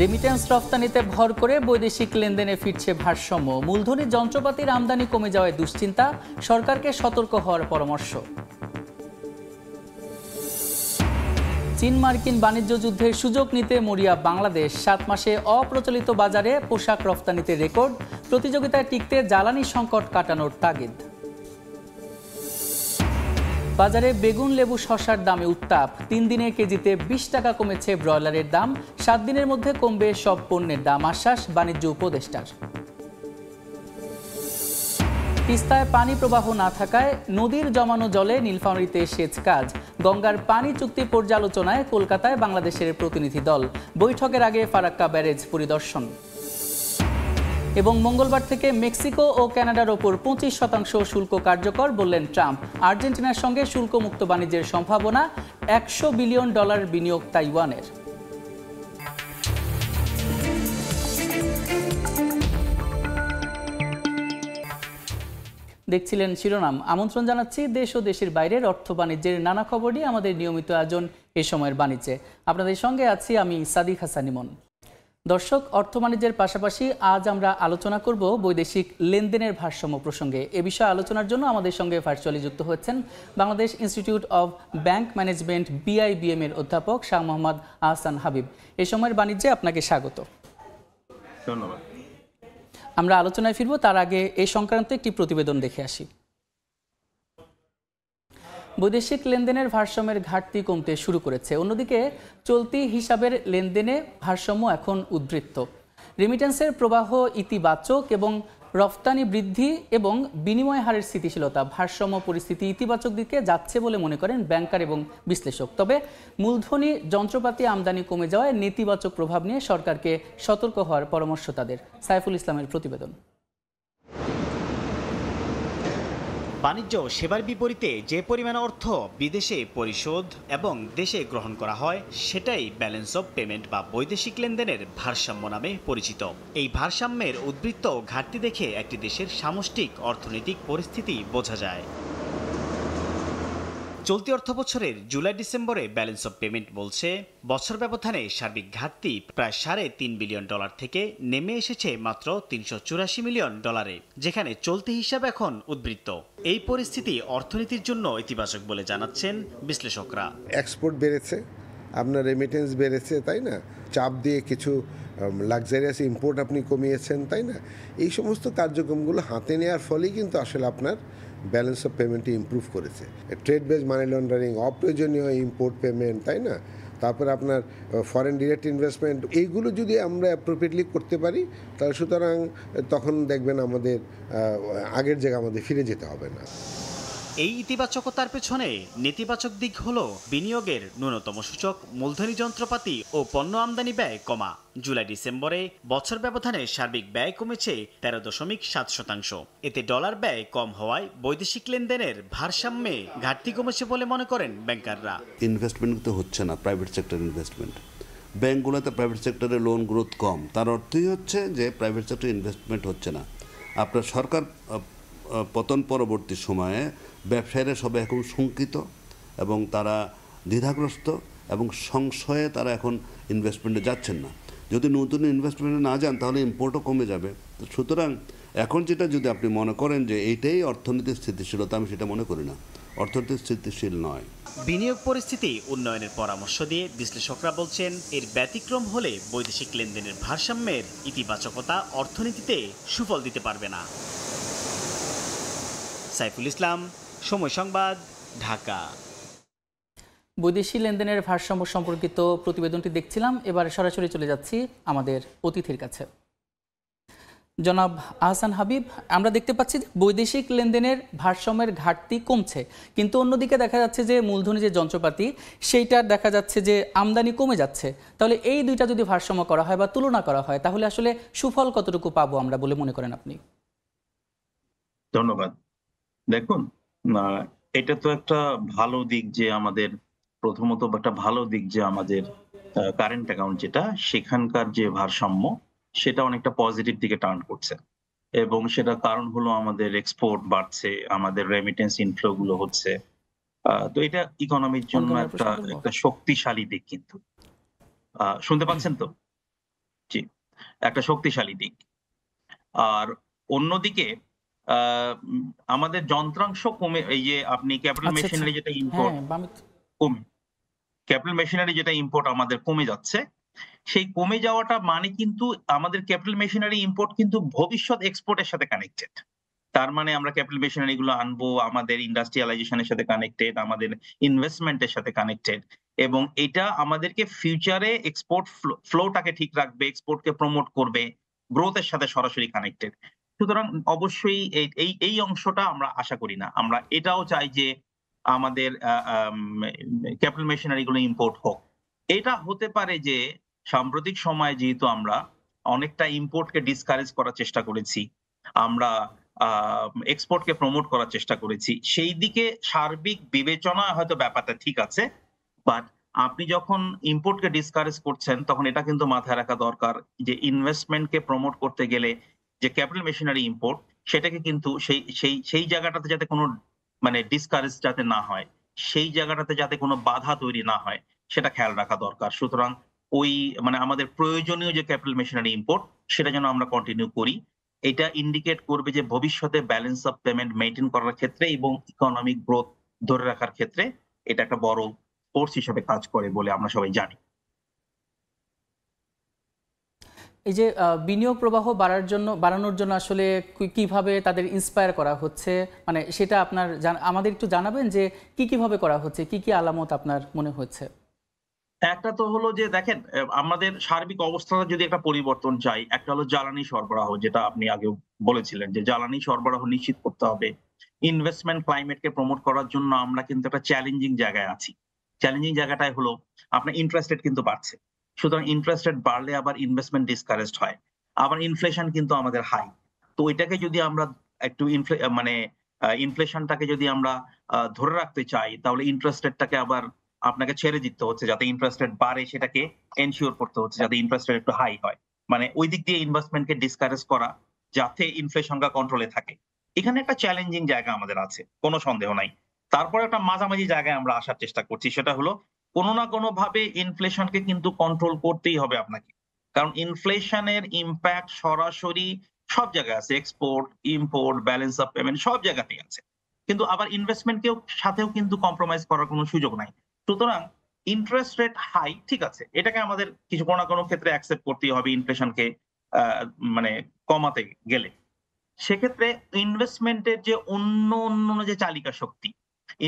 Remittance রফতানিতে ভর করে বৈদেশিক লেনদেনে ফিরছে ভারসাম্য। মূলধনী যন্ত্রপাতির আমদানি কমে যাওয়ায় দুশ্চিন্তা, সরকারকে সতর্ক হওয়ার পরামর্শ। চীন মার্কিন বাণিজ্য যুদ্ধের সুযোগ নিতে মরিয়া বাংলাদেশ। 7 মাসে অপ্রচলিত বাজারে পোশাক রফতানিতে রেকর্ড। প্রতিযোগিতায় টিকতে জ্বালানি সংকট কাটানোর তাগিদ। বাজারে বেগুন, লেবু, শসার দামে উত্তাপ। 3 দিনে কেজিতে 20 টাকা কমেছে ব্রয়লারের দাম। 7 দিনের মধ্যে কমবে সব পণ্যের দাম, আশ্বাস বাণিজ্য উপদেষ্টার। তিস্তায় পানি প্রবাহ না থাকায় নদীর জমানো জলে নীলফামারীতে সেচ কাজ। গঙ্গার পানি চুক্তি পর্যালোচনায় কলকাতায় বাংলাদেশের প্রতিনিধি দল। বৈঠকের আগে ফারাক্কা ব্যারেজ পরিদর্শন। এবং মঙ্গলবার থেকে মেক্সিকো ও কানাডার ওপর 25% শুল্ক কার্যকর, বললেন ট্রাম্প। আর্জেন্টিনার সঙ্গে শুল্কমুক্ত বাণিজ্যের সম্ভাবনা। $100 বিলিয়ন বিনিয়োগ তাইওয়ানের। দেখছিলেন শিরোনাম। আমন্ত্রণ জানাচ্ছি দেশ ও দেশের বাইরের অর্থ বাণিজ্যের নানা খবর নিয়ে আমাদের নিয়মিত আয়োজন এ সময়ের বাণিজ্যে। আপনাদের সঙ্গে আছি আমি সাদিক হাসান ইমন। দর্শক, অর্থ বাণিজ্যের পাশাপাশি আজ আমরা আলোচনা করব বৈদেশিক লেনদেনের ভারসাম্য প্রসঙ্গে। এ বিষয়ে আলোচনার জন্য আমাদের সঙ্গে ভার্চুয়ালি যুক্ত হচ্ছেন Bangladesh institute of bank management BIBM এর অধ্যাপক শাহ মোহাম্মদ আহসান হাবিব। এ সময়ের বাণিজ্যে আপনাকে স্বাগত। ধন্যবাদ। আমরা আলোচনায় ফিরব, তার আগে এই সংক্রান্ত একটি প্রতিবেদন দেখে আসি। বৈদেশিক লেনদেনের ভারসাম্যের ঘাটতি কমতে শুরু করেছে। অন্যদিকে চলতি হিসাবের লেনদেনে ভারসাম্য এখন উদ্বৃত্ত। রেমিটেন্সের প্রবাহ ইতিবাচক এবং রফতানি বৃদ্ধি এবং বিনিময় হারের স্থিতিশীলতা ভারসাম্য পরিস্থিতি ইতিবাচক দিকে যাচ্ছে বলে মনে করেন ব্যাংকার এবং বিশ্লেষক। তবে মূলধনী যন্ত্রপাতি আমদানি কমে যাওয়ায় নেতিবাচক প্রভাব নিয়ে সরকারকে সতর্ক হওয়ার পরামর্শ তাদের। সাইফুল ইসলামের প্রতিবেদন। বাণিজ্য সেবার বিপরীতে যে পরিমাণ অর্থ বিদেশে পরিশোধ এবং দেশে গ্রহণ করা হয় সেটাই ব্যালেন্স অফ পেমেন্ট বা বৈদেশিক লেনদেনের ভারসাম্য নামে পরিচিত। এই ভারসাম্যের উদ্বৃত্ত ঘাটতি দেখে একটি দেশের সামষ্টিক অর্থনৈতিক পরিস্থিতি বোঝা যায়। চলতি অর্থবছরের জুলাই-ডিসেম্বরে ব্যালেন্স অফ পেমেন্ট বলছে বছর ব্যবধানে সার্বিক ঘাটতি প্রায় $3.5 বিলিয়ন থেকে নেমে এসেছে মাত্র $384 মিলিয়ন, যেখানে চলতি হিসাব এখন উদ্বৃত্ত। এই পরিস্থিতি অর্থনীতির জন্য ইতিবাচক বলে জানাচ্ছেন বিশ্লেষকরা। এক্সপোর্ট বেড়েছে, আপনার রেমিটেন্স বেড়েছে, তাই না? চাপ দিয়ে কিছু লাক্সারিয়াস ইম্পোর্ট আপনি কমিয়েছেন, তাই না? এই সমস্ত কার্যক্রমগুলো হাতে নেওয়ার ফলেই কিন্তু আসলে আপনার ব্যালেন্স অফ পেমেন্টটি ইমপ্রুভ করেছে। ট্রেড বেস মানি লন্ডারিং, অপ্রয়োজনীয় ইম্পোর্ট পেমেন্ট, তাই না? তারপরে আপনার ফরেন ডিরেক্ট ইনভেস্টমেন্ট, এইগুলো যদি আমরা অ্যাপ্রোপ্রিয়েটলি করতে পারি তাহলে সুতরাং তখন দেখবেন আমাদের আগের জায়গায় আমাদের ফিরে যেতে হবে না। এই ইতিবাচকতার পেছনে নেতিবাচক দিক হলো বিনিয়োগের ন্যূনতম সূচক, মূলধনী যন্ত্রপাতি ও পণ্য আমদানি ব্যয় কমা। জুলাই-ডিসেম্বরে বছর ব্যবধানে সার্বিক ব্যয় কমেছে 13.7%। এতে ডলার ব্যয় কম হওয়ায় বৈদেশিক লেনদেনের ভারসাম্যে ঘাটতি কমেছে বলে মনে করেন ব্যাংকাররা। ইনভেস্টমেন্ট তো হচ্ছে না, প্রাইভেট সেক্টর ইনভেস্টমেন্ট। ব্যাংকগুলোতে প্রাইভেট সেক্টরের লোন গ্রোথ কম, তার অর্থই হচ্ছে যে প্রাইভেট সেক্টর ইনভেস্টমেন্ট হচ্ছে না। আপনার সরকার পতন পরবর্তী সময়ে ব্যবসায়ীরা সবাই এখন শঙ্কিত এবং তারা দ্বিধাগ্রস্ত এবং সংশয়ে তারা এখন ইনভেস্টমেন্টে যাচ্ছেন না। যদি নতুন ইনভেস্টমেন্টে না যান তাহলে ইম্পোর্টও কমে যাবে। সুতরাং এখন যেটা যদি আপনি মনে করেন যে এইটাই অর্থনীতির স্থিতিশীলতা, আমি সেটা মনে করি না। অর্থনীতি স্থিতিশীল নয়। বিনিয়োগ পরিস্থিতি উন্নয়নের পরামর্শ দিয়ে বিশ্লেষকরা বলছেন এর ব্যতিক্রম হলে বৈদেশিক লেনদেনের ভারসাম্যের ইতিবাচকতা অর্থনীতিতে সুফল দিতে পারবে না। সাইফুল ইসলাম, সময় সংবাদ, ঢাকা। বৈদেশিক লেনদেনের ভারসাম্য সম্পর্কিত প্রতিবেদনটি দেখছিলাম। এবার সরাসরি চলে যাচ্ছি আমাদের অতিথির কাছে। জনাব আহসান হাবিব, আমরা দেখতে পাচ্ছি যে বৈদেশিক লেনদেনের ভারসাম্যের ঘাটতি কমছে, কিন্তু অন্যদিকে দেখা যাচ্ছে যে মূলধনী যে যন্ত্রপাতি সেইটার দেখা যাচ্ছে যে আমদানি কমে যাচ্ছে। তাহলে এই দুইটা যদি ভারসাম্য করা হয় বা তুলনা করা হয় তাহলে আসলে সুফল কতটুকু পাবো আমরা বলে মনে করেন আপনি? ধন্যবাদ। দেখুন, এটা তো একটা ভালো দিক যে আমাদের প্রথমত একটা ভালো দিক যে আমাদের কারেন্ট অ্যাকাউন্ট যেটা সেখানকার যে ভারসাম্য সেটা অনেকটা পজিটিভ দিকে টার্ন করছে এবং সেটার কারণ হলো আমাদের এক্সপোর্ট বাড়ছে, আমাদের রেমিটেন্স ইনফ্লো গুলো হচ্ছে। তো এটা ইকোনমির জন্য একটা শক্তিশালী দিক। কিন্তু শুনতে পাচ্ছেন তো? একটা শক্তিশালী দিক। আর অন্যদিকে আমাদের যন্ত্রাংশ কমে, এই যে আপনি ক্যাপিটাল আচ্ছা, আচ্ছা। মেশিনারি যেটা হ্যাঁ, ইম্পোর্ট বামে কমে, ক্যাপিটাল মেশিনারি যেটা ইম্পোর্ট আমাদের কমে যাচ্ছে, সেই কমে যাওয়াটা মানে কিন্তু আমাদের ক্যাপিটাল মেশিনারি ইম্পোর্ট কিন্তু ভবিষ্যৎ এক্সপোর্টের সাথে কানেক্টেড। তার মানে আমরা ক্যাপিটাল মেশিনারি গুলো আনবো, আমাদের ইন্ডাস্ট্রিয়ালাইজেশন এর সাথে কানেক্টেড, আমাদের ইনভেস্টমেন্ট এর সাথে কানেক্টেড, এবং এটা আমাদেরকে ফিউচারে এক্সপোর্ট ফ্লোটাকে ঠিক রাখবে, এক্সপোর্টকে প্রমোট করবে, গ্রোথ এর সাথে সরাসরি কানেক্টেড। সুতরাং অবশ্যই এই অংশটা আমরা আশা করি না। আমরা এটাও চাই যে আমাদের ক্যাপিটাল মেশিনারি গুলো ইম্পোর্ট হোক। এটা হতে পারে যে সাম্প্রতিক সময়ে যেহেতু আমরা অনেকটা ইম্পোর্টকে ডিসকারেজ করার চেষ্টা করেছি, আমরা এক্সপোর্টকে প্রমোট করার চেষ্টা করেছি, সেই দিকে সার্বিক বিবেচনায় হয়তো ব্যাপারটা ঠিক আছে, বাট আপনি যখন ইম্পোর্টকে ডিসকারেজ করছেন তখন এটা কিন্তু মাথায় রাখা দরকার যে ইনভেস্টমেন্টকে প্রমোট করতে গেলে যে ক্যাপিটাল মেশিনারি ইম্পোর্ট, সেটাকে কিন্তু সেই জায়গাটাতে যাতে কোনো মানে ডিসকারেজ যাতে না হয়, সেই জায়গাটাতে যাতে কোনো বাধা তৈরি না হয়, সেটা খেয়াল রাখা দরকার। সুতরাং ওই মানে আমাদের প্রয়োজনীয় যে ক্যাপিটাল মেশিনারি ইম্পোর্ট, সেটা যেন আমরা কন্টিনিউ করি। এটা ইন্ডিকেট করবে যে ভবিষ্যতে ব্যালেন্স অফ পেমেন্ট মেইনটেইন করার ক্ষেত্রে এবং ইকোনমিক গ্রোথ ধরে রাখার ক্ষেত্রে এটা একটা বড় ফোর্স হিসেবে কাজ করে বলে আমরা সবাই জানি। এই যে বিনিয়োগ প্রবাহ বাড়ানোর জন্য আসলে কিভাবে তাদের ইন্সপায়ার করা হচ্ছে, মানে সেটা আপনার আমাদের একটু জানাবেন যে কিভাবে করা হচ্ছে, কি আলামত আপনার মনে হচ্ছে? একটা তো হলো যে দেখেন, আমাদের সার্বিক অবস্থাটা যদি একটা পরিবর্তন চাই, একটা হলো জ্বালানি সরবরাহ, যেটা আপনি আগেও বলেছিলেন যে জ্বালানি সরবরাহ নিশ্চিত করতে হবে। ইনভেস্টমেন্ট ক্লাইমেটকে প্রমোট করার জন্য আমরা কিন্তু একটা চ্যালেঞ্জিং জায়গায় আছি। চ্যালেঞ্জিং জায়গাটাই হলো আপনার ইন্টারেস্ট রেট কিন্তু বাড়ছে। সুতরাং ইন্টারেস্ট রেট বাড়লে আবার ইনভেস্টমেন্ট ডিসকারেজড হয়। আবার ইনফ্লেশন কিন্তু আমাদের হাই। তো এটাকে যদি আমরা একটু ইনফ্লেশনটাকে যদি আমরা ধরে রাখতে চাই, তাহলে ইন্টারেস্ট রেটটাকে আবার আপনাকে ছেড়ে দিতে হচ্ছে, যাতে ইন্টারেস্ট রেট বাড়ে সেটাকে এনশিওর করতে হচ্ছে যাতে ইন্টারেস্ট রেট একটু হাই হয়। মানে ওই দিক দিয়ে ইনভেস্টমেন্টকে ডিসকারেজ করা যাতে ইনফ্লেশনটা কন্ট্রোলে থাকে। এখানে একটা চ্যালেঞ্জিং জায়গা আমাদের আছে, কোনো সন্দেহ নাই। তারপরে একটা মাঝামাঝি জায়গায় আমরা আসার চেষ্টা করছি, সেটা হলো কোনো না কোনো ভাবে ইনফ্লেশনকে কিন্তু কন্ট্রোল করতেই হবে আপনাকে। কারণ ইনফ্লেশনের ইমপ্যাক্ট সরাসরি সব জায়গায় আছে, export, import, balance of payment সব জায়গাতেই আছে। কিন্তু আবার ইনভেস্টমেন্টকেও সাথেও কিন্তু কম্প্রোমাইজ করার কোনো সুযোগ নাই। সুতরাং ইন্টারেস্ট রেট হাই, ঠিক আছে, এটাকে আমাদের কিছু কোনো না কোনো ক্ষেত্রে অ্যাকসেপ্ট করতেই হবে ইনফ্লেশনকে মানে কমাতে গেলে। সেক্ষেত্রে ইনভেস্টমেন্টের যে অন্য যে চালিকা শক্তি,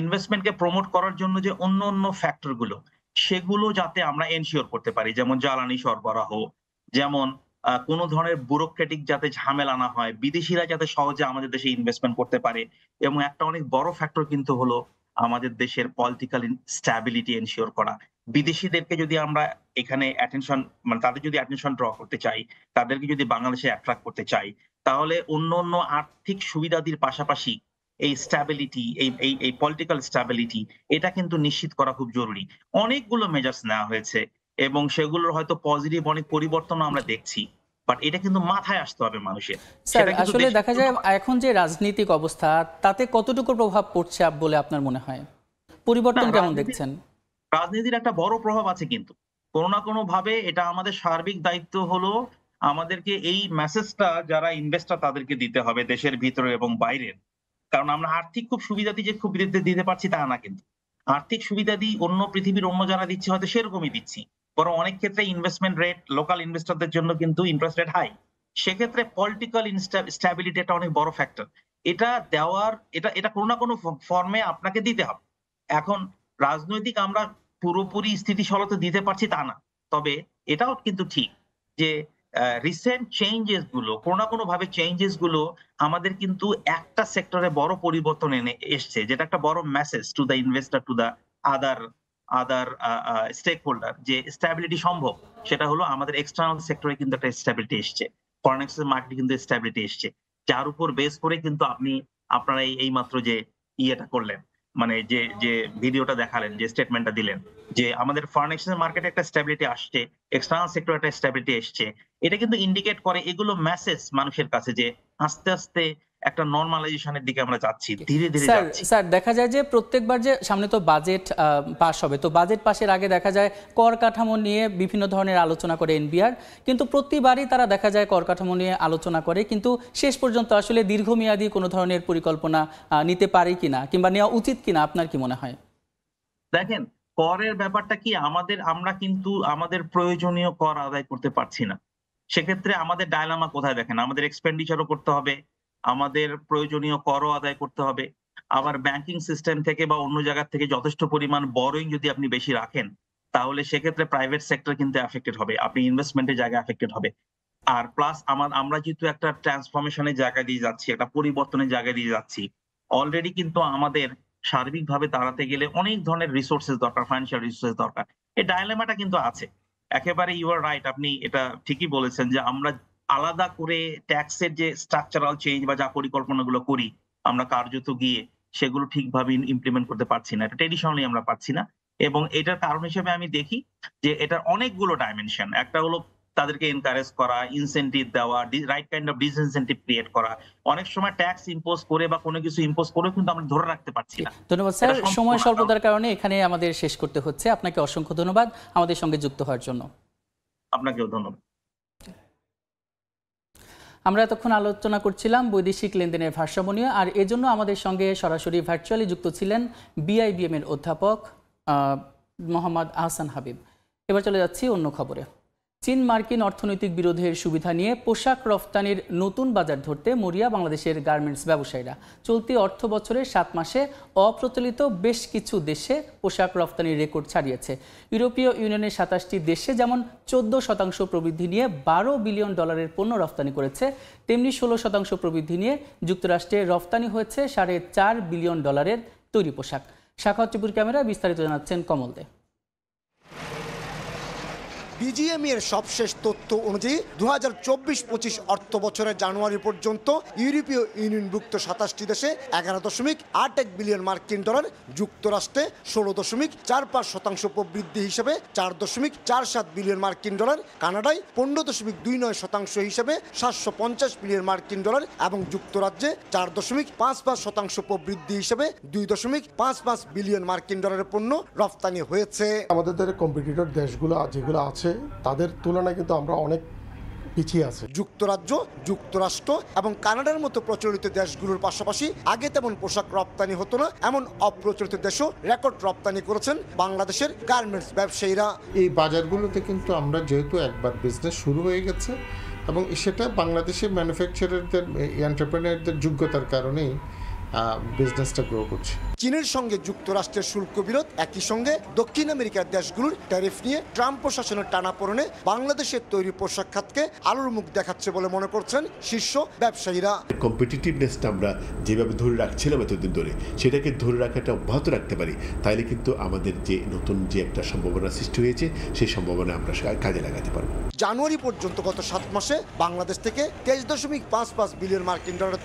ইনভেস্টমেন্টকে প্রমোট করার জন্য যে অন্য ফ্যাক্টর গুলো, সেগুলো যাতে আমরা এনশিওর করতে পারি, যেমন জ্বালানি সরবরাহ, যেমন কোনো ধরনের ব্যুরোক্রেটিক যাতে ঝামেলা না হয়, বিদেশিরা যাতে সহজে আমাদের দেশে ইনভেস্টমেন্ট করতে পারে, এবং একটা অনেক বড় ফ্যাক্টর কিন্তু হলো আমাদের দেশের পলিটিক্যাল স্ট্যাবিলিটি এনশিওর করা। বিদেশিদেরকে যদি আমরা এখানে অ্যাটেনশন মানে তাদের যদি অ্যাটেনশন ড্র করতে চাই, তাদেরকে যদি বাংলাদেশে অ্যাট্রাক্ট করতে চাই, তাহলে অন্য আর্থিক সুবিধাদির পাশাপাশি এই স্ট্যাবিলিটি, এই পলিটিক্যাল স্ট্যাবিলিটি, এটা কিন্তু নিশ্চিত করা খুব জরুরি। অনেকগুলো মেজার্স নেওয়া হয়েছে এবং সেগুলোর হয়তো পজিটিভ অনেক পরিবর্তনও আমরা দেখছি, বাট এটা কিন্তু মাথায় আসতে হবে মানুষের। স্যার, আসলে দেখা যায় এখন যে রাজনৈতিক অবস্থা, তাতে কতটুকু প্রভাব পড়ছে বলে আপনার মনে হয়? পরিবর্তন কেমন দেখছেন? রাজনীতির একটা বড় প্রভাব আছে, কিন্তু কোনো না কোনো ভাবে এটা আমাদের সার্বিক দায়িত্ব হলো আমাদেরকে এই মেসেজটা যারা ইনভেস্টর তাদেরকে দিতে হবে, দেশের ভিতরে এবং বাইরের। কারণ আমরা আর্থিক খুব সুবিধাদি যে খুব দিতে পারছি তা না, কিন্তু আর্থিক সুবিধাদি পৃথিবীর অন্য যারা দিচ্ছে হয়তো সেরকমই দিচ্ছি, বরং অনেক ক্ষেত্রে ইনভেস্টমেন্ট রেট লোকাল ইনভেস্টরদের জন্য কিন্তু ইন্টারেস্ট রেট হাই। সেক্ষেত্রে পলিটিক্যাল স্ট্যাবিলিটি একটা অনেক বড় ফ্যাক্টর। এটা দেওয়ার এটা কোনো না কোনো ফর্মে আপনাকে দিতে হবে। এখন রাজনৈতিক আমরা পুরোপুরি স্থিতিশীলতা দিতে পারছি তা না, তবে এটাও কিন্তু ঠিক যে রিসেন্ট চেঞ্জেস গুলো, কোনো না কোনো ভাবে চেঞ্জেস গুলো আমাদের কিন্তু একটা সেক্টরে বড় পরিবর্তন এনে এসছে, যেটা একটা বড় message to the investor, to the other stakeholder, যে স্ট্যাবিলিটি সম্ভব। সেটা হলো আমাদের এক্সটার্নাল সেক্টরে কিন্তু একটা স্ট্যাবিলিটি এসছে, ফরেন এক্সচেঞ্জ মার্কেটে কিন্তু স্ট্যাবিলিটি এসছে, যার উপর বেস করে কিন্তু আপনারা এই মাত্র যে ইয়েটা করলেন, মানে যে ভিডিওটা দেখালেন, যে স্টেটমেন্টটা দিলেন, যে আমাদের ফরেন এক্সচেঞ্জ মার্কেটে একটা স্ট্যাবিলিটি আসছে, এক্সটার্নাল সেক্টরে একটা স্ট্যাবিলিটি এসছে। এটা কিন্তু ইন্ডিকেট করে, এগুলো মেসেজ মানুষের কাছে যে আস্তে আস্তে একটা নরমালাইজেশনের দিকে আমরা যাচ্ছি, ধীরে ধীরে যাচ্ছি। স্যার দেখা যায় যে প্রত্যেকবার যে সামনে তো বাজেট পাস হবে, তো বাজেট পাসের আগে দেখা যায় কর কাঠামো নিয়ে বিভিন্ন ধরনের আলোচনা করে এনবিআর, কিন্তু প্রতিবারই তারা দেখা যায় কর কাঠামো নিয়ে আলোচনা করে, কিন্তু শেষ পর্যন্ত আসলে দীর্ঘমেয়াদী কোনো ধরনের পরিকল্পনা নিতে পারে কিনা কিংবা নেওয়া উচিত কিনা, আপনার কি মনে হয়? দেখেন, করের ব্যাপারটা কি, আমরা কিন্তু আমাদের প্রয়োজনীয় কর আদায় করতে পারছি না। সেক্ষেত্রে আমাদের ডায়লামা কোথায় দেখেন, আমাদের এক্সপেন্ডিচারও করতে হবে, আমাদের প্রয়োজনীয় করও আদায় করতে হবে, আবার ব্যাংকিং সিস্টেম থেকে বা অন্য জায়গা থেকে যথেষ্ট পরিমাণ বরোইং যদি আপনি বেশি রাখেন, তাহলে সেক্ষেত্রে প্রাইভেট সেক্টর কিন্তু এফেক্টেড হবে, আপনি ইনভেস্টমেন্টের জায়গায় এফেক্টেড হবে। আর প্লাস আমরা যেহেতু একটা ট্রান্সফরমেশনের জায়গা দিয়ে যাচ্ছি, একটা পরিবর্তনের জায়গা দিয়ে যাচ্ছি, অলরেডি কিন্তু আমাদের সার্বিকভাবে দাঁড়াতে গেলে অনেক ধরনের রিসোর্সেস দরকার, ফাইন্যান্সিয়াল রিসোর্সেস দরকার। এই ডায়লেমাটা কিন্তু আছে। একেবারে ইউ আর রাইট, আপনি এটা ঠিকই বলেছেন যে আমরা আলাদা করে ট্যাক্সের যে স্ট্রাকচারাল চেঞ্জ বা যা পরিকল্পনাগুলো করি আমরা কার্যত গিয়ে সেগুলো ঠিকভাবে ইমপ্লিমেন্ট করতে পারছি না, এটা ট্রেডিশনালি আমরা পারছি না। এবং এটার কারণ হিসেবে আমি দেখি যে এটার অনেকগুলো ডাইমেনশন। একটা হলো তাদেরকে এনকারেজ করা, ইনসেন্টিভ দেওয়া, রাইট কাইন্ড অফ ডিসইনসেন্টিভ ক্রিয়েট করা। অনেক সময় ট্যাক্স ইম্পোজ করে বা কোনো কিছু ইম্পোজ করেও কিন্তু আমরা ধরে রাখতে পারছি না। ধন্যবাদ স্যার, সময় স্বল্পতার কারণে এখানে আমাদের শেষ করতে হচ্ছে। আপনাকে অসংখ্য ধন্যবাদ আমাদের সঙ্গে যুক্ত হওয়ার জন্য। আপনাকেও ধন্যবাদ। আমরা এতক্ষণ আলোচনা করছিলাম বৈদেশিক লেনদেনের ভারসাম্য নিয়ে, আর এজন্য আমাদের সঙ্গে সরাসরি ভার্চুয়ালি যুক্ত ছিলেন বিআইবিএম এর অধ্যাপক মোহাম্মদ আহসান হাবিব। এবার চলে যাচ্ছি অন্য খবরে। চীন মার্কিন অর্থনৈতিক বিরোধের সুবিধা নিয়ে পোশাক রফতানির নতুন বাজার ধরতে মরিয়া বাংলাদেশের গার্মেন্টস ব্যবসায়ীরা। চলতি অর্থ বছরের 7 মাসে অপ্রচলিত বেশ কিছু দেশে পোশাক রফতানির রেকর্ড ছাড়িয়েছে। ইউরোপীয় ইউনিয়নের 27টি দেশে যেমন 14% প্রবৃদ্ধি নিয়ে $12 বিলিয়ন পণ্য রফতানি করেছে, তেমনি 16% প্রবৃদ্ধি নিয়ে যুক্তরাষ্ট্রে রফতানি হয়েছে $4.5 বিলিয়ন তৈরি পোশাক। শাখাওয়াত টিপুর ক্যামেরায় বিস্তারিত জানাচ্ছেন কমল দে। বিজিএমই এর সবশেষ তথ্য অনুযায়ী 2024-25 অর্থ বছরের জানুয়ারি পর্যন্ত ইউরোপীয় ইউনিয়নভুক্ত 27টি দেশে $11.81 বিলিয়ন, যুক্তরাষ্ট্রে 16.45% প্রবৃদ্ধি হিসেবে $4.47 বিলিয়ন, কানাডায় 15.29% হিসেবে $750 বিলিয়ন এবং যুক্তরাজ্যে 4.55% প্রবৃদ্ধি হিসেবে $2.55 বিলিয়ন পণ্য রফতানি হয়েছে। আমাদের কম্পিটিটর দেশগুলো যেগুলো আছে তাদের তুলনায় কিন্তু আমরা অনেক পিছিয়ে আছি। যুক্তরাজ্য, যুক্তরাষ্ট্র এবং কানাডার মতো প্রচলিত দেশগুলোর পাশাপাশি আগে তেমন পোশাক রপ্তানি হতো না এমন অপ্রচলিত দেশও রেকর্ড রপ্তানি করেছেন বাংলাদেশের গার্মেন্টস ব্যবসায়ীরা। এই বাজারগুলোতে কিন্তু আমরা যেহেতু একবার বিজনেস শুরু হয়ে গেছে এবং সেটা বাংলাদেশের ম্যানুফ্যাকচারারদের, এন্টারপ্রেনারদের যোগ্যতার কারণেই বিজনেসটা গ্রো করছে। চীনের সঙ্গে যুক্তরাষ্ট্রের শুল্ক বিরোধ, একই সঙ্গে দক্ষিণ আমেরিকার দেশগুলোর ট্যারিফ নিয়ে ট্রাম্প প্রশাসনের টানাপোড়েনে বাংলাদেশের তৈরি পোশাক খাতকে আলোর মুখ দেখাচ্ছে বলে মনে করছেন শীর্ষ ব্যবসায়ীরা। কম্পিটিটিভনেসটা আমরা যেভাবে ধরে রাখছিলাম এতদিন ধরে, সেটাকে ধরে রাখাটা অব্যাহত রাখতে পারি, তাইলে কিন্তু আমাদের যে নতুন যে একটা সম্ভাবনা সৃষ্টি হয়েছে সেই সম্ভাবনা আমরা কাজে লাগাতে পারবো। জানুয়ারি পর্যন্ত গত 7 মাসে বাংলাদেশ থেকে $23.55 বিলিয়ন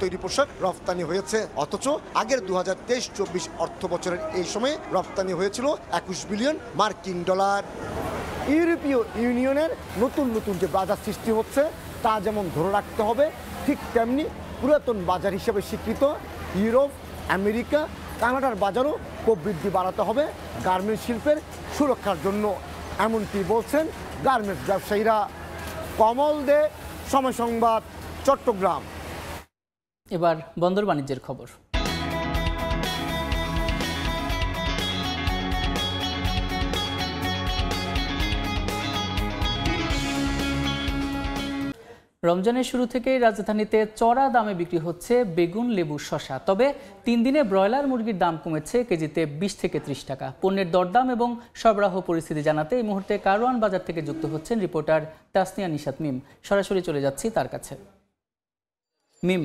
তৈরি পোশাক রপ্তানি হয়েছে, অথচ আগের 2023-24 অর্থ বছরের এই সময়ে রপ্তানি হয়েছিল $21 বিলিয়ন। ইউরোপীয় ইউনিয়নের নতুন নতুন যে বাজার সৃষ্টি হচ্ছে তা যেমন ধরে রাখতে হবে, ঠিক তেমনি পুরাতন বাজার হিসেবে স্বীকৃত ইউরোপ, আমেরিকা, কানাডার বাজারও প্রবৃদ্ধি বাড়াতে হবে গার্মেন্টস শিল্পের সুরক্ষার জন্য, এমনটি বলছেন গার্মেন্টস ব্যবসায়ীরা। কমল দে, সময় সংবাদ, চট্টগ্রাম। এবার বন্দর বাণিজ্যের খবর। রমজানের শুরু থেকেই রাজধানীতে চড়া দামে বিক্রি হচ্ছে বেগুন, লেবু, শসা। তবে 3 দিনে ব্রয়লার মুরগির দাম কমেছে কেজিতে 20 থেকে 30 টাকা। পণ্যের দরদাম এবং সরবরাহ পরিস্থিতি জানাতে এই মুহূর্তে কারওয়ান বাজার থেকে যুক্ত হচ্ছেন রিপোর্টার তাসনিয়া নিশাত মিম। সরাসরি চলে যাচ্ছি তার কাছে। মিম,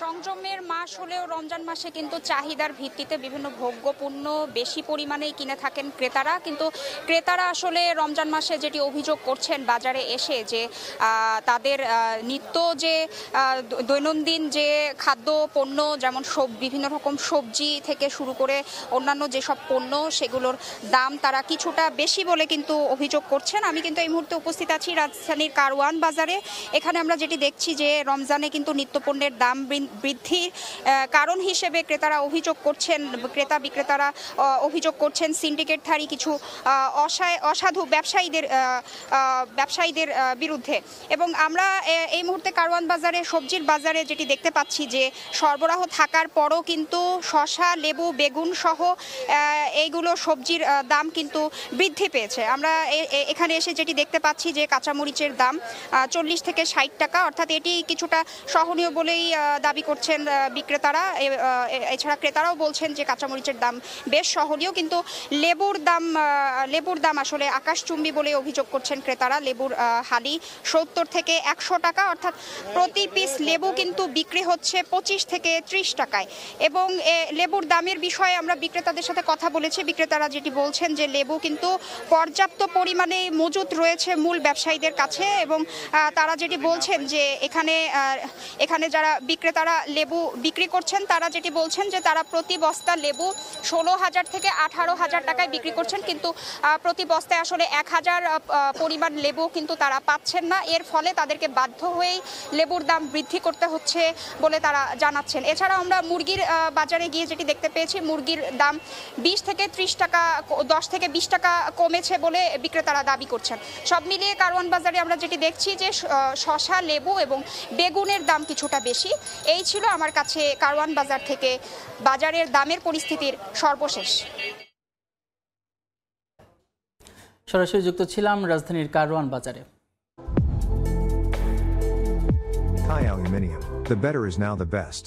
সংযমের মাস হলেও রমজান মাসে কিন্তু চাহিদার ভিত্তিতে বিভিন্ন ভোগ্যপণ্য বেশি পরিমাণেই কিনে থাকেন ক্রেতারা, কিন্তু ক্রেতারা আসলে রমজান মাসে যেটি অভিযোগ করছেন বাজারে এসে যে তাদের নিত্য যে দৈনন্দিন যে খাদ্য পণ্য যেমন বিভিন্ন রকম সবজি থেকে শুরু করে অন্যান্য যেসব পণ্য সেগুলোর দাম তারা কিছুটা বেশি বলে কিন্তু অভিযোগ করছেন। আমি কিন্তু এই মুহূর্তে উপস্থিত আছি রাজধানীর কারওয়ান বাজারে। এখানে আমরা যেটি দেখছি যে রমজানে কিন্তু নিত্যপণ্যের দাম বৃদ্ধির কারণ হিসেবে ক্রেতারা অভিযোগ করছেন, ক্রেতা বিক্রেতারা অভিযোগ করছেন সিন্ডিকেটধারী কিছু অসাধু ব্যবসায়ীদের বিরুদ্ধে। এবং আমরা এই মুহূর্তে কারওয়ান বাজারে সবজির বাজারে যেটি দেখতে পাচ্ছি যে সরবরাহ থাকার পরও কিন্তু শসা, লেবু, বেগুন সহ এইগুলো সবজির দাম কিন্তু বৃদ্ধি পেয়েছে। আমরা এখানে এসে যেটি দেখতে পাচ্ছি যে কাঁচামরিচের দাম 40 থেকে 60 টাকা, অর্থাৎ এটি কিছুটা সহনীয় বলেই দাবি করছেন বিক্রেতারা। এছাড়া ক্রেতারাও বলছেন যে কাঁচামরিচের দাম বেশ সহনীয়, কিন্তু লেবুর দাম আসলে আকাশচুম্বী বলে অভিযোগ করছেন ক্রেতারা। লেবুর হালি 70 থেকে 100 টাকা, অর্থাৎ প্রতি পিস লেবু কিন্তু বিক্রি হচ্ছে 25 থেকে 30 টাকায়। এবং লেবুর দামের বিষয়ে আমরা বিক্রেতাদের সাথে কথা বলেছি। বিক্রেতারা যেটি বলছেন যে লেবু কিন্তু পর্যাপ্ত পরিমাণে মজুত রয়েছে মূল ব্যবসায়ীদের কাছে, এবং তারা যেটি বলছেন যে এখানে যারা বিক্রেতারা লেবু বিক্রি করছেন তারা যেটি বলছেন যে তারা প্রতি বস্তা লেবু 16,000 থেকে 18,000 টাকায় বিক্রি করছেন, কিন্তু প্রতি বস্তায় আসলে 1,000 পরিমাণ লেবু কিন্তু তারা পাচ্ছেন না। এর ফলে তাদেরকে বাধ্য হয়েই লেবুর দাম বৃদ্ধি করতে হচ্ছে বলে তারা জানাচ্ছেন। এছাড়া আমরা মুরগির বাজারে গিয়ে যেটি দেখতে পেয়েছি, মুরগির দাম 20 থেকে 30 টাকা, 10 থেকে 20 টাকা কমেছে বলে বিক্রেতারা দাবি করছেন। সব মিলিয়ে কারওয়ান বাজারে আমরা যেটি দেখছি যে শসা, লেবু এবং বেগুনের দাম কিছুটা বেশি। এই ছিল আমার কাছে কারওয়ান বাজার থেকে বাজারের দামের পরিস্থিতির সর্বশেষ। সরাসরি যুক্ত ছিলাম রাজধানীর কারওয়ান বাজারে। Thai Aluminium. The better is now the best.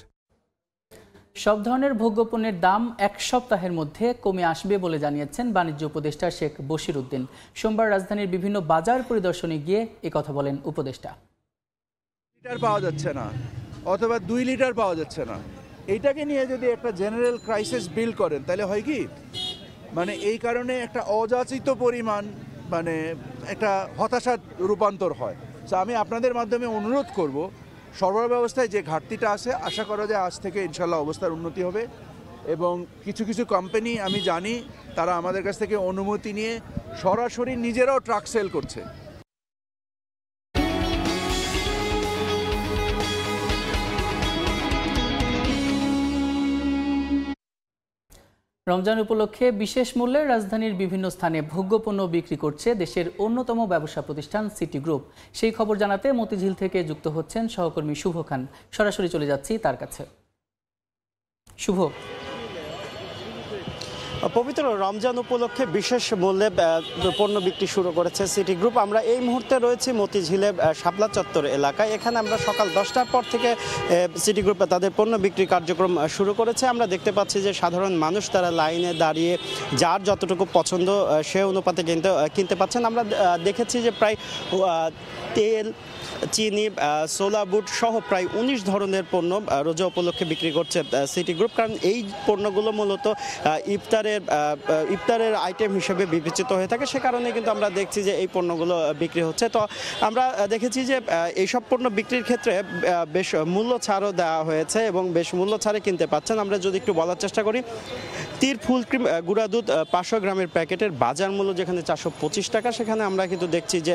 সব ধরনের ভোগ্যপণ্যের দাম এক সপ্তাহের মধ্যে কমে আসবে বলে জানিয়েছেন বাণিজ্য উপদেষ্টা শেখ বশির উদ্দিন। সোমবার রাজধানীর বিভিন্ন বাজার পরিদর্শনে গিয়ে একথা বলেন উপদেষ্টা। লিটার পাওয়া যাচ্ছে না অথবা 2 লিটার পাওয়া যাচ্ছে না, এইটাকে নিয়ে যদি একটা জেনারেল ক্রাইসিস বিল্ড করেন তাহলে হয় কি, মানে এই কারণে একটা অযাচিত পরিমাণ মানে একটা হতাশার রূপান্তর হয়। তো আমি আপনাদের মাধ্যমে অনুরোধ করব, সরবরাহ ব্যবস্থায় যে ঘাটতিটা আছে আশা করা যায় আজ থেকে ইনশাল্লাহ অবস্থার উন্নতি হবে। এবং কিছু কিছু কোম্পানি আমি জানি তারা আমাদের কাছ থেকে অনুমতি নিয়ে সরাসরি নিজেরাও ট্রাক সেল করছে। রমজান উপলক্ষে বিশেষ মূল্যে রাজধানীর বিভিন্ন স্থানে ভোগ্যপণ্য বিক্রি করছে দেশের অন্যতম ব্যবসা প্রতিষ্ঠান সিটি গ্রুপ। সেই খবর জানাতে মতিঝিল থেকে যুক্ত হচ্ছেন সহকর্মী শুভ খান। সরাসরি চলে যাচ্ছি তার কাছে। শুভ, পবিত্র রমজান উপলক্ষে বিশেষ মূল্যে পণ্য বিক্রি শুরু করেছে সিটি গ্রুপ। আমরা এই মুহূর্তে রয়েছি মতিঝিলে শাপলা চত্বর এলাকায়। এখানে আমরা সকাল 10টার পর থেকে সিটি গ্রুপ তাদের পণ্য বিক্রি কার্যক্রম শুরু করেছে। আমরা দেখতে পাচ্ছি যে সাধারণ মানুষ তারা লাইনে দাঁড়িয়ে যার যতটুকু পছন্দ সে অনুপাতে কিনতে পাচ্ছেন। আমরা দেখেছি যে প্রায় তেল, চিনি, সোলা বুট সহ প্রায় 19 ধরনের পণ্য রোজা উপলক্ষে বিক্রি করছে সিটি গ্রুপ, কারণ এই পণ্যগুলো মূলত ইফতারের আইটেম হিসেবে বিবেচিত হয়ে থাকে। সে কারণে কিন্তু আমরা দেখছি যে এই পণ্যগুলো বিক্রি হচ্ছে। তো আমরা দেখেছি যে এইসব পণ্য বিক্রির ক্ষেত্রে বেশ মূল্য ছাড়ও দেওয়া হয়েছে এবং বেশ মূল্য ছাড়ে কিনতে পাচ্ছেন। আমরা যদি একটু বলার চেষ্টা করি, তীর ফুল ক্রিম গুঁড়া দুধ 500 গ্রামের প্যাকেটের বাজার মূল্য যেখানে 425 টাকা, সেখানে আমরা কিন্তু দেখছি যে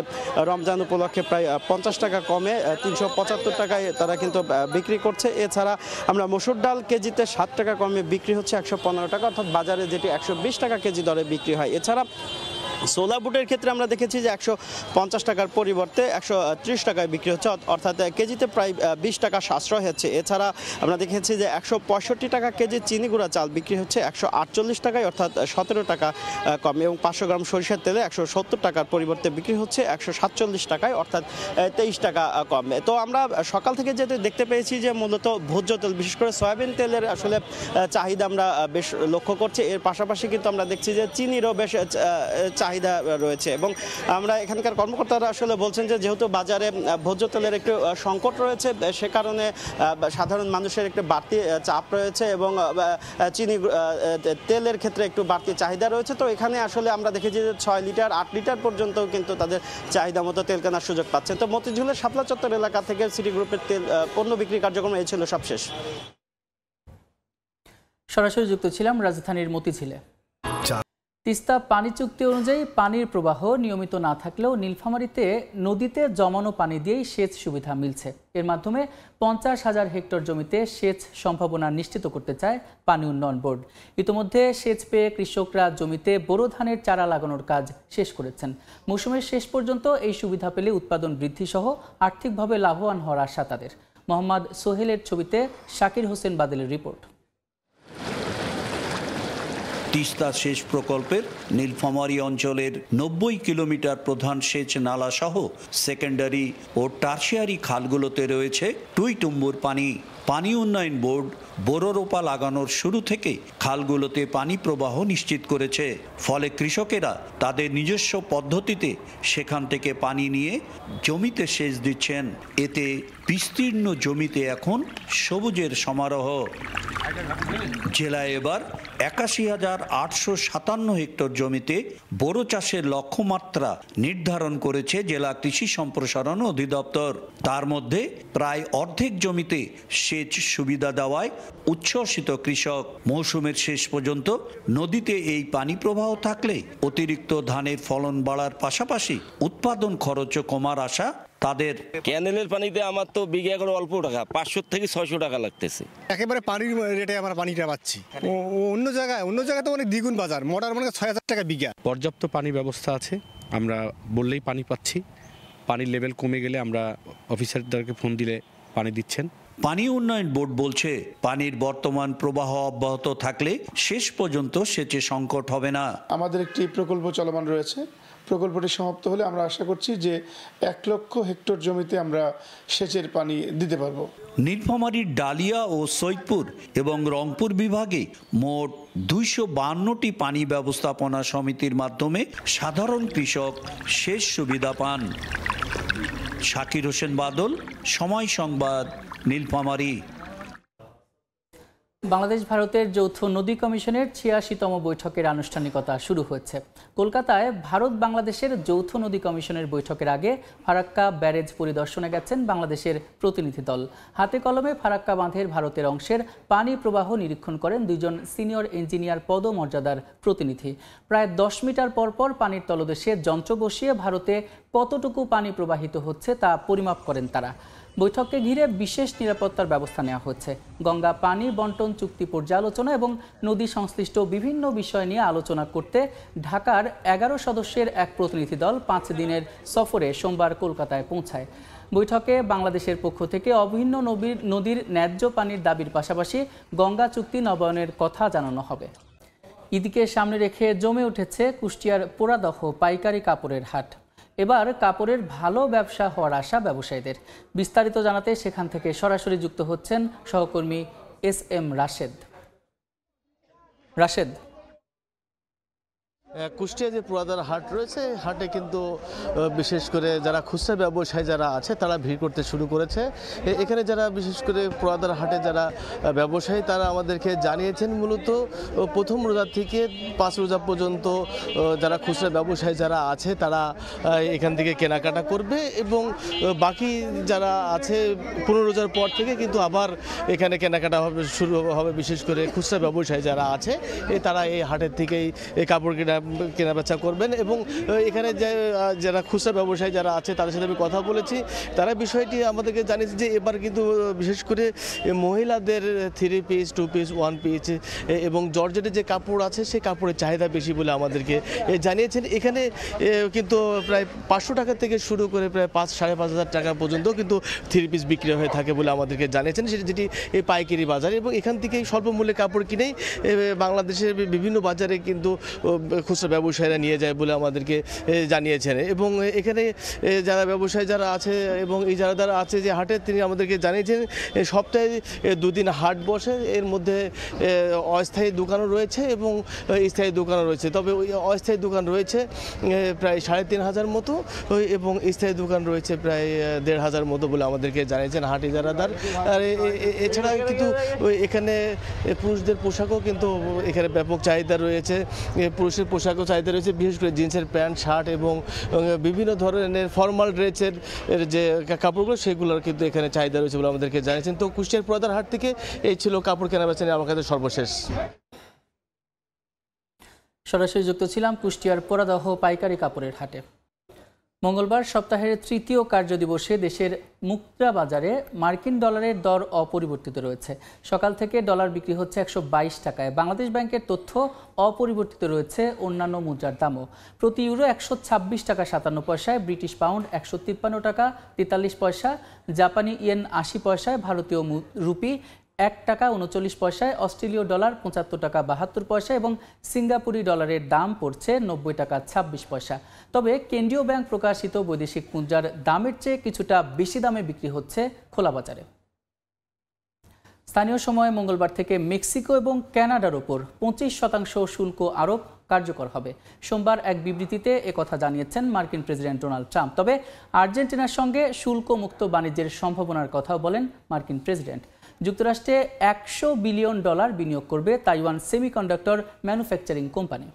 রমজান উপলক্ষে প্রায় 50 টাকা কমে 375 টাকায় তারা কিন্তু বিক্রি করছে। এছাড়া আমরা মসুর ডাল কেজিতে 7 টাকা কমে বিক্রি হচ্ছে 115 টাকা, অর্থাৎ বাজারে যেটি 120 টাকা কেজি দরে বিক্রি হয়। এছাড়া সোলা বুটের ক্ষেত্রে আমরা দেখেছি যে 150 টাকার পরিবর্তে 130 টাকায় বিক্রি হচ্ছে, অর্থাৎ কেজিতে প্রায় 20 টাকা সাশ্রয় হচ্ছে। এছাড়া আমরা দেখেছি যে 165 টাকা কেজি চিনি গুঁড়া চাল বিক্রি হচ্ছে 148 টাকায়, অর্থাৎ 17 টাকা কম, এবং 500 গ্রাম সরিষার তেলে 170 টাকার পরিবর্তে বিক্রি হচ্ছে 147 টাকায়, অর্থাৎ 23 টাকা কম। তো আমরা সকাল থেকে যেটা দেখতে পেয়েছি যে মূলত ভোজ্য তেল, বিশেষ করে সয়াবিন তেলের আসলে চাহিদা আমরা বেশ লক্ষ্য করছি। এর পাশাপাশি কিন্তু আমরা দেখছি যে চিনিরও বেশ চাহিদা রয়েছে। এবং আমরা এখানকার কর্মকর্তারা আসলে বলছেন যে যেহেতু বাজারে ভোজ্য তেলের একটু সংকট রয়েছে, সে কারণে সাধারণ মানুষের একটু বাড়তি চাপ রয়েছে এবং চিনি তেলের ক্ষেত্রে একটু বাড়তি চাহিদা রয়েছে। তো এখানে আসলে আমরা দেখেছি যে 6 লিটার 8 লিটার পর্যন্ত কিন্তু তাদের চাহিদা মতো তেল কেনার সুযোগ পাচ্ছেন। তো মতিঝিলের শাপলা চত্বর এলাকা থেকে সিটি গ্রুপের তেল পণ্য বিক্রি কার্যক্রম এই ছিল সবশেষ। সরাসরি যুক্ত ছিলাম রাজধানীর মতিঝিলে। তিস্তা পানি চুক্তি অনুযায়ী পানির প্রবাহ নিয়মিত না থাকলেও নীলফামারীতে নদীতে জমানো পানি দিয়েই সেচ সুবিধা মিলছে। এর মাধ্যমে 50,000 হেক্টর জমিতে সেচ সম্ভাবনা নিশ্চিত করতে চায় পানি উন্নয়ন বোর্ড। ইতিমধ্যে সেচ পেয়ে কৃষকরা জমিতে বোরো ধানের চারা লাগানোর কাজ শেষ করেছেন। মৌসুমের শেষ পর্যন্ত এই সুবিধা পেলে উৎপাদন বৃদ্ধি সহ আর্থিকভাবে লাভবান হওয়ার আশা তাদের। মোহাম্মদ সোহেলের ছবিতে শাকির হোসেন বাদলের রিপোর্ট। তিস্তা সেচ প্রকল্পের নীলফামারী অঞ্চলের 90 কিলোমিটার প্রধান সেচ নালা সহ সেকেন্ডারি ও টারশিয়ারি খালগুলোতে রয়েছে টুইটুম্বুর পানি। পানি উন্নয়ন বোর্ড বোরো রোপা লাগানোর শুরু থেকে খালগুলোতে পানি প্রবাহ নিশ্চিত করেছে। ফলে কৃষকেরা তাদের নিজস্ব পদ্ধতিতে সেখান থেকে পানি নিয়ে জমিতে সেচ দিচ্ছেন। এতে বিস্তীর্ণ জমিতে এখন সবুজের সমারোহ। জেলায় এবার 81,857 হেক্টর জমিতে বোরো চাষের লক্ষ্যমাত্রা নির্ধারণ করেছে জেলা কৃষি সম্প্রসারণ অধিদপ্তর। তার মধ্যে প্রায় অর্ধেক জমিতে সেচ সুবিধা দেওয়ায় উচ্ছ্বসিত কৃষক। মৌসুমের শেষ পর্যন্ত নদীতে এই পানি প্রবাহ থাকলে অতিরিক্ত ধানের ফলন বাড়ার পাশাপাশি উৎপাদন খরচও কমার আশা তাদের। ক্যানেলের পানিতে আমার তো বিঘা করে অল্প টাকা, 500 থেকে 600 টাকা লাগতেছে। একেবারে পানির রেটে আমরা পানিটা পাচ্ছি। অন্য জায়গায় তো অনেক দ্বিগুণ বাজার, মোটার মানে 6,000 টাকা বিঘা। পর্যাপ্ত পানি ব্যবস্থা আছে, আমরা বললেই পানি পাচ্ছি। পানির লেভেল কমে গেলে আমরা অফিসারদেরকে ফোন দিলে পানি দিচ্ছেন। পানি উন্নয়ন বোর্ড বলছে পানির বর্তমান প্রবাহ অব্যাহত থাকলে শেষ পর্যন্ত সেচে সংকট হবে না। আমাদের একটি প্রকল্প চলমান রয়েছে। প্রকল্পটি সমাপ্ত হলে আমরা আশা করছি যে 1 লক্ষ হেক্টর জমিতে আমরা সেচের পানি দিতে পারবো। নীলফামারীর ডালিয়া ও সৈয়দপুর এবং রংপুর বিভাগে মোট 252টি পানি ব্যবস্থাপনা সমিতির মাধ্যমে সাধারণ কৃষক সেচ সুবিধা পান। শাকির হোসেন বাদল, সময় সংবাদ, নীলফামারী। বাংলাদেশ ভারতের যৌথ নদী কমিশনের 86তম বৈঠকের আনুষ্ঠানিকতা শুরু হয়েছে। কলকাতায় ভারত বাংলাদেশের যৌথ নদী কমিশনের বৈঠকের আগে ফারাক্কা ব্যারেজ পরিদর্শনে গেছেন বাংলাদেশের প্রতিনিধি দল। হাতে কলমে ফারাক্কা বাঁধের ভারতের অংশের পানি প্রবাহ নিরীক্ষণ করেন 2 জন সিনিয়র ইঞ্জিনিয়ার পদমর্যাদার প্রতিনিধি। প্রায় 10 মিটার পরপর পানির তলদেশে যন্ত্র বসিয়ে ভারতে কতটুকু পানি প্রবাহিত হচ্ছে তা পরিমাপ করেন তারা। বৈঠককে ঘিরে বিশেষ নিরাপত্তার ব্যবস্থা নেওয়া হচ্ছে। গঙ্গা পানি বন্টন চুক্তি পর্যালোচনা এবং নদী সংশ্লিষ্ট বিভিন্ন বিষয় নিয়ে আলোচনা করতে ঢাকার 11 সদস্যের এক প্রতিনিধি দল 5 দিনের সফরে সোমবার কলকাতায় পৌঁছায়। বৈঠকে বাংলাদেশের পক্ষ থেকে অভিন্ন নদীর ন্যায্য পানির দাবির পাশাপাশি গঙ্গা চুক্তি নবায়নের কথা জানানো হবে। ঈদকে সামনে রেখে জমে উঠেছে কুষ্টিয়ার পোড়াদহ পাইকারি কাপড়ের হাট। এবার কাপড়ের ভালো ব্যবসা হওয়ার আশা ব্যবসায়ীদের। বিস্তারিত জানাতে সেখান থেকে সরাসরি যুক্ত হচ্ছেন সহকর্মী SM রাশেদ। কুষ্টিয়া যে পোড়াদার হাট রয়েছে, হাটে কিন্তু বিশেষ করে যারা খুচরা ব্যবসায়ী যারা আছে তারা ভিড় করতে শুরু করেছে। এখানে যারা বিশেষ করে পোড়াদার হাটে যারা ব্যবসায়ী তারা আমাদেরকে জানিয়েছেন মূলত প্রথম রোজা থেকে 5 রোজা পর্যন্ত যারা খুচরা ব্যবসায়ী যারা আছে তারা এখান থেকে কেনাকাটা করবে এবং বাকি যারা আছে 15 রোজার পর থেকে কিন্তু আবার এখানে কেনাকাটা শুরু হবে। বিশেষ করে খুচরা ব্যবসায়ী যারা আছে তারা এই হাটের থেকেই এই কাপড় কেনাবেচা করবেন এবং এখানে যারা খুচরা ব্যবসায়ী যারা আছে তাদের সাথে আমি কথা বলেছি। তারা বিষয়টি আমাদেরকে জানিয়েছে যে এবার কিন্তু বিশেষ করে মহিলাদের 3 পিস 2 পিস 1 পিস এবং জর্জেটের যে কাপড় আছে সেই কাপড়ের চাহিদা বেশি বলে আমাদেরকে জানিয়েছেন। এখানে কিন্তু প্রায় 500 টাকা থেকে শুরু করে প্রায় 5,500 টাকা পর্যন্ত কিন্তু 3 পিস বিক্রি হয়ে থাকে বলে আমাদেরকে জানিয়েছেন, সেটি যেটি এই পাইকারি বাজার। এবং এখান থেকেই স্বল্প মূল্যে কাপড় কিনেই বাংলাদেশের বিভিন্ন বাজারে কিন্তু খুচরা ব্যবসায়ীরা নিয়ে যায় বলে আমাদেরকে জানিয়েছেন। এবং এখানে যারা ব্যবসায়ী যারা আছে এবং এই যারা আছে যে হাটে, তিনি আমাদেরকে জানিয়েছেন সপ্তাহে 2 দিন হাট বসে, এর মধ্যে অস্থায়ী দোকানও রয়েছে এবং স্থায়ী দোকানও রয়েছে। তবে ওই অস্থায়ী দোকান রয়েছে প্রায় 3500 মতো এবং স্থায়ী দোকান রয়েছে প্রায় 1500 মতো বলে আমাদেরকে জানিয়েছেন হাট ইজারাদার। আর এছাড়া কিন্তু এখানে পুরুষদের পোশাকও কিন্তু এখানে ব্যাপক চাহিদা রয়েছে, পুরুষের পোশাকও চাহিদা রয়েছে, বিশেষ করে জিন্সের প্যান্ট, শার্ট এবং বিভিন্ন ধরনের ফর্মাল ড্রেসের যে কাপড়গুলো সেগুলোর কিন্তু এখানে চাহিদা রয়েছে বলে আমাদেরকে জানিয়েছেন। তো কুষ্টিয়ার পুরাতন হাট থেকে এই ছিল কাপড় কেনাবেচা নিয়ে আমার কাছে সর্বশেষ। সরাসরি যুক্ত ছিলাম কুষ্টিয়ার পোড়াদহ পাইকারি কাপড়ের হাটে। মঙ্গলবার সপ্তাহের 3য় কার্যদিবসে দেশের মুদ্রা বাজারে মার্কিন ডলারের দর অপরিবর্তিত রয়েছে। সকাল থেকে ডলার বিক্রি হচ্ছে 122 টাকায়। বাংলাদেশ ব্যাংকের তথ্য অপরিবর্তিত রয়েছে অন্যান্য মুদ্রার দামও। প্রতি ইউরো 126 টাকা 57 পয়সায়, ব্রিটিশ পাউন্ড 153 টাকা 43 পয়সা, জাপানি ইয়েন 80 পয়সায়, ভারতীয় রুপি 1 টাকা 39 পয়সায়, অস্ট্রেলীয় ডলার 75 টাকা 72 পয়সা এবং সিঙ্গাপুরি ডলারের দাম পড়ছে 90 টাকা 26 পয়সা। তবে কেন্দ্রীয় ব্যাংক প্রকাশিত বৈদেশিক মুদ্রার দামের চেয়ে কিছুটা বেশি দামে বিক্রি হচ্ছে খোলা বাজারে। স্থানীয় সময় মঙ্গলবার থেকে মেক্সিকো এবং কানাডার ওপর 25% শুল্ক আরোপ কার্যকর হবে। সোমবার এক বিবৃতিতে একথা জানিয়েছেন মার্কিন প্রেসিডেন্ট ডোনাল্ড ট্রাম্প। তবে আর্জেন্টিনার সঙ্গে শুল্ক মুক্ত বাণিজ্যের সম্ভাবনার কথাও বলেন মার্কিন প্রেসিডেন্ট। যুক্তরাষ্ট্রে $100 বিলিয়ন বিনিয়োগ করবে তাইওয়ান সেমিকন্ডাক্টর ম্যানুফ্যাকচারিং কোম্পানি।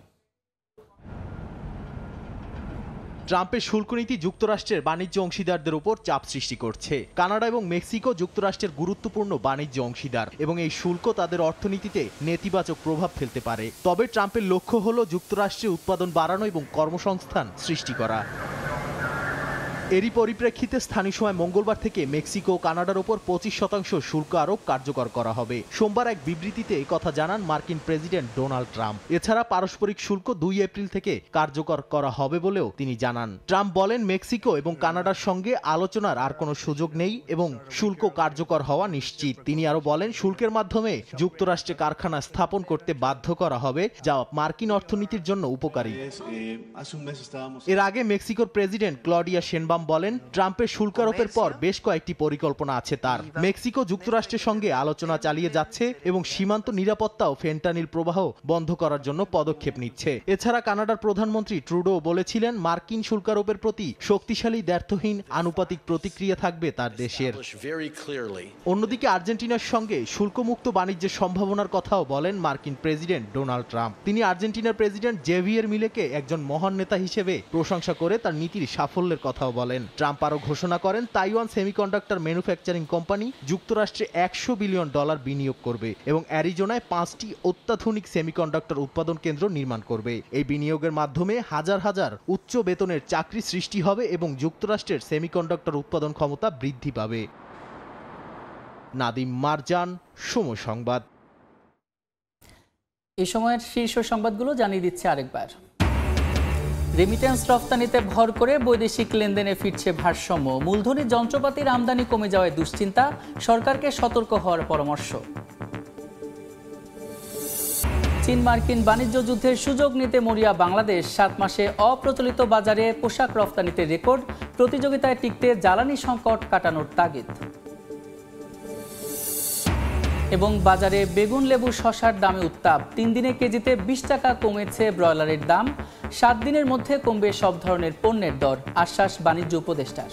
ট্রাম্পের শুল্ক নীতি যুক্তরাষ্ট্রের বাণিজ্য অংশীদারদের উপর চাপ সৃষ্টি করছে। কানাডা এবং মেক্সিকো যুক্তরাষ্ট্রের গুরুত্বপূর্ণ বাণিজ্য অংশীদার এবং এই শুল্ক তাদের অর্থনীতিতে নেতিবাচক প্রভাব ফেলতে পারে। তবে ট্রাম্পের লক্ষ্য হলো যুক্তরাষ্ট্রে উৎপাদন বাড়ানো এবং কর্মসংস্থান সৃষ্টি করা। এরই পরিপ্রেক্ষিতে স্থানীয় সময় মঙ্গলবার থেকে মেক্সিকো ও কানাডার ওপর 25% শুল্ক আরোপ কার্যকর করা হবে। সোমবার এক বিবৃতিতে একথা জানান মার্কিন প্রেসিডেন্ট ডোনাল্ড ট্রাম্প। এছাড়া পারস্পরিক শুল্ক 2 এপ্রিল থেকে কার্যকর করা হবে বলেও তিনি জানান। ট্রাম্প বলেন, মেক্সিকো এবং কানাডার সঙ্গে আলোচনার আর কোনো সুযোগ নেই এবং শুল্ক কার্যকর হওয়া নিশ্চিত। তিনি আরো বলেন, শুল্কের মাধ্যমে যুক্তরাষ্ট্রে কারখানা স্থাপন করতে বাধ্য করা হবে, যা মার্কিন অর্থনীতির জন্য উপকারী। এর আগে মেক্সিকোর প্রেসিডেন্ট ক্লডিয়া শেনবাম বলেন, ট্রাম্পের শুল্ক আরোপের পর বেশ কয়েকটি পরিকল্পনা আছে তার। মেক্সিকো যুক্তরাষ্ট্রের সঙ্গে আলোচনা চালিয়ে যাচ্ছে এবং সীমান্ত নিরাপত্তা ও ফেন্টানিল প্রবাহ বন্ধ করার জন্য পদক্ষেপ নিচ্ছে। এছাড়া কানাডার প্রধানমন্ত্রী ট্রুডো বলেছিলেন, মার্কিন শুল্ক আরোপের প্রতি শক্তিশালী দ্ব্যর্থহীন আনুপাতিক প্রতিক্রিয়া থাকবে তার দেশের। অন্যদিকে আর্জেন্টিনার সঙ্গে শুল্কমুক্ত বাণিজ্যের সম্ভাবনার কথাও বলেন মার্কিন প্রেসিডেন্ট ডোনাল্ড ট্রাম্প। তিনি আর্জেন্টিনার প্রেসিডেন্ট জেভিয়ার মিলেকে একজন মহান নেতা হিসেবে প্রশংসা করে তার নীতির সাফল্যের কথাও বলেন। ট্রাম্প আরও ঘোষণা করেন, তাইওয়ান সেমিকন্ডাক্টর ম্যানুফ্যাকচারিং কোম্পানি যুক্তরাষ্ট্রে $100 বিলিয়ন বিনিয়োগ করবে এবং অ্যারিজোনায় 5টি অত্যাধুনিক সেমিকন্ডাক্টর উৎপাদন কেন্দ্র নির্মাণ করবে। এই বিনিয়োগের মাধ্যমে হাজার হাজার উচ্চ বেতনের চাকরি সৃষ্টি হবে এবং যুক্তরাষ্ট্রের সেমিকন্ডাক্টর উৎপাদন ক্ষমতা বৃদ্ধি পাবে। নাদিম মারজান, সময় সংবাদ। এই সময়ের শীর্ষ সংবাদগুলো জানিয়ে দিচ্ছে আরেকবার। রেমিটেন্স রফতানিতে ভর করে বৈদেশিক লেনদেনে ফিরছে ভারসাম্য। মূলধনী যন্ত্রপাতির আমদানি কমে যাওয়ায় দুশ্চিন্তা, সরকারকে সতর্ক হওয়ার পরামর্শ। চীন মার্কিন বাণিজ্য যুদ্ধের সুযোগ নিতে মরিয়া বাংলাদেশ। 7 মাসে অপ্রচলিত বাজারে পোশাক রফতানিতে রেকর্ড। প্রতিযোগিতায় টিকতে জ্বালানি সংকট কাটানোর তাগিদ। এবং বাজারে বেগুন, লেবু, শসার দামে উত্তাপ। 3 দিনে কেজিতে 20 টাকা কমেছে ব্রয়লারের দাম। 7 দিনের মধ্যে কমবে সব ধরনের পণ্যের দর, আশ্বাস বাণিজ্য উপদেষ্টার।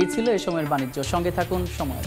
এই ছিল এ সময়ের বাণিজ্য। সঙ্গে থাকুন সময়।